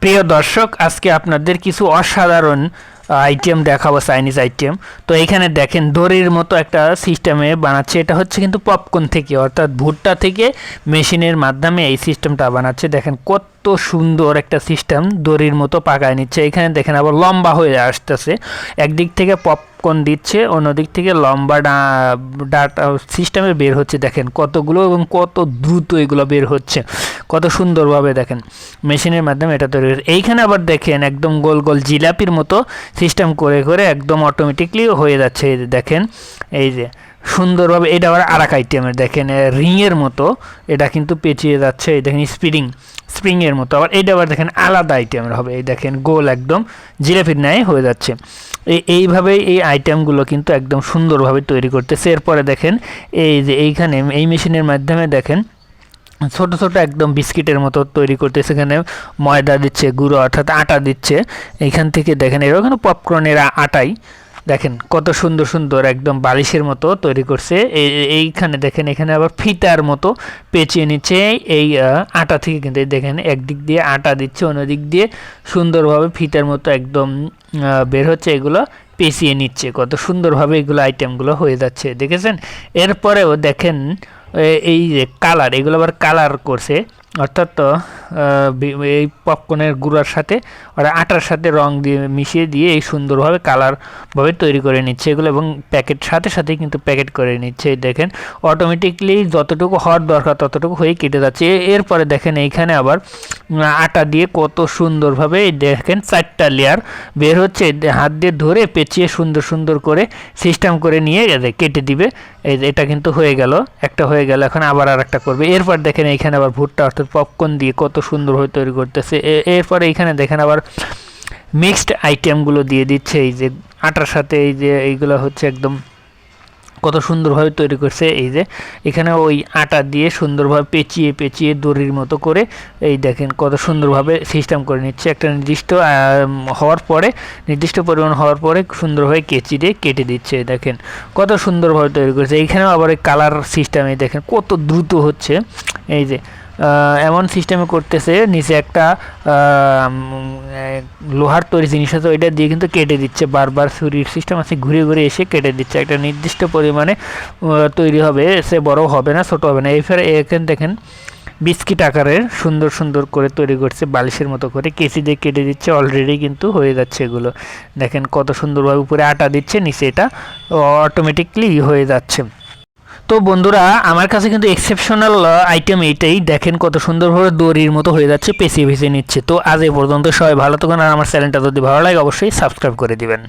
প্রিয় দর্শক, আজকে আপনাদের কিছু অসাধারণ আইটেম দেখাবো, চাইনিজ আইটেম। তো এখানে দেখেন দড়ির মতো একটা সিস্টেমে বানাচ্ছে। এটা হচ্ছে কিন্তু পপকর্ন থেকে, অর্থাৎ ভুট্টা থেকে মেশিনের মাধ্যমে এই সিস্টেমটা বানাচ্ছে। দেখেন কত সুন্দর একটা সিস্টেম, দড়ির মতো পাকায় নিচ্ছে। এখানে দেখেন আবার লম্বা হয়ে আসতেছে, একদিক থেকে পপকর্ন দিচ্ছে, অন্যদিক থেকে লম্বা ডাটা সিস্টেমে বের হচ্ছে। দেখেন কতগুলো এবং কত দ্রুত এগুলো বের হচ্ছে, কত সুন্দরভাবে দেখেন মেশিনের মাধ্যমে এটা তৈরি হচ্ছে। এইখানে আবার দেখেন একদম গোল গোল জিলাপির মতো সিস্টেম করে করে একদম অটোমেটিকলি হয়ে যাচ্ছে। এই যে দেখেন, এই যে সুন্দরভাবে এটা আবার আর এক আইটেমের দেখেন রিংয়ের মতো, এটা কিন্তু পেঁচিয়ে যাচ্ছে। এই দেখেন স্প্রিংয়ের মতো। আবার এইটা আবার দেখেন আলাদা আইটেমের হবে, এই দেখেন গোল একদম জিলাপির ন্যায় হয়ে যাচ্ছে। এইভাবেই এই আইটেমগুলো কিন্তু একদম সুন্দরভাবে তৈরি করতেছে। এরপরে দেখেন এই যে এইখানে এই মেশিনের মাধ্যমে দেখেন ছোট ছোট একদম বিস্কিটের মতো তৈরি করতেছে। এখানে ময়দা দিচ্ছে, গুঁড়ো অর্থাৎ আটা দিচ্ছে। এইখান থেকে দেখেন এরকম পপকর্নের আটাই দেখেন কত সুন্দর সুন্দর একদম বালিশের মতো তৈরি করছে। এইখানে দেখেন এখানে আবার ফিতার মতো পেঁচিয়ে নিচ্ছে এই আটা থেকে। কিন্তু দেখেন একদিক দিয়ে আটা দিচ্ছে, অন্যদিক দিয়ে সুন্দরভাবে ফিতার মতো একদম বের হচ্ছে, এগুলো পেঁচিয়ে নিচ্ছে। কত সুন্দরভাবে এগুলো আইটেমগুলো হয়ে যাচ্ছে, দেখেছেন। এরপরেও দেখেন এই যে কালার, এগুলো আবার কালার করছে, অর্থাৎ এই পপকর্নের গুঁড়ার সাথে ওরা আটার সাথে রং দিয়ে মিশিয়ে দিয়ে এই সুন্দরভাবে কালারভাবে তৈরি করে নিচ্ছে এগুলো, এবং প্যাকেট সাথে সাথেই কিন্তু প্যাকেট করে নিচ্ছে। দেখেন অটোমেটিকলি যতটুকু হওয়ার দরকার ততটুকু হয়ে কেটে যাচ্ছে। এরপরে দেখেন এইখানে আবার আটা দিয়ে কত সুন্দরভাবে দেখেন 4টা লেয়ার বের হচ্ছে, হাত দিয়ে ধরে পেঁচিয়ে সুন্দর সুন্দর করে সিস্টেম করে নিয়ে কেটে দিবে। এটা কিন্তু হয়ে গেল, একটা হয়ে গেল, এখন আবার আর একটা করবে। এরপর দেখেন এইখানে আবার ভুট্টা অর্থাৎ পপকর্ন দিয়ে কত সুন্দরভাবে তৈরি করতেছে। এরপরে এইখানে দেখেন আবার মিক্সড আইটেমগুলো দিয়ে দিচ্ছে, এই যে আটার সাথে এই যে এইগুলো হচ্ছে একদম কত সুন্দরভাবে তৈরি করছে। এই যে এখানে ওই আটা দিয়ে সুন্দরভাবে পেঁচিয়ে পেঁচিয়ে দড়ির মতো করে এই দেখেন কত সুন্দরভাবে সিস্টেম করে নিচ্ছে। একটা নির্দিষ্ট হওয়ার পরে, নির্দিষ্ট পরিমাণ হওয়ার পরে সুন্দরভাবে কেচি দিয়ে কেটে দিচ্ছে। দেখেন কত সুন্দরভাবে তৈরি করেছে। এইখানেও আবার এই কালার সিস্টেমে দেখেন কত দ্রুত হচ্ছে। এই যে এমন সিস্টেমে করতেছে, নিচে একটা লোহার তৈরি জিনিস আছে, ওইটা দিয়ে কিন্তু কেটে দিচ্ছে। বারবার ছুরির সিস্টেম আছে, ঘুরে ঘুরে এসে কেটে দিচ্ছে। একটা নির্দিষ্ট পরিমাণে তৈরি হবে, সে বড় হবে না, ছোট হবে না। এখানে দেখেন বিস্কিট আকারের সুন্দর সুন্দর করে তৈরি করছে, বালিশের মতো করে কেচি দিয়ে কেটে দিচ্ছে। অলরেডি কিন্তু হয়ে যাচ্ছে এগুলো। দেখেন কত সুন্দরভাবে উপরে আটা দিচ্ছে, নিচে এটা অটোমেটিকলি হয়ে যাচ্ছে। তো বন্ধুরা, আমার কাছে কিন্তু এক্সেপশনাল আইটেম এইটাই। দেখেন কত সুন্দরভাবে দড়ির মতো হয়ে যাচ্ছে, পেঁচিয়ে ভেসে নিচ্ছে। তো আজ এই পর্যন্ত, সবাই ভালো থাকুন, আর আমার চ্যানেলটা যদি ভালো লাগে অবশ্যই সাবস্ক্রাইব করে দিবেন।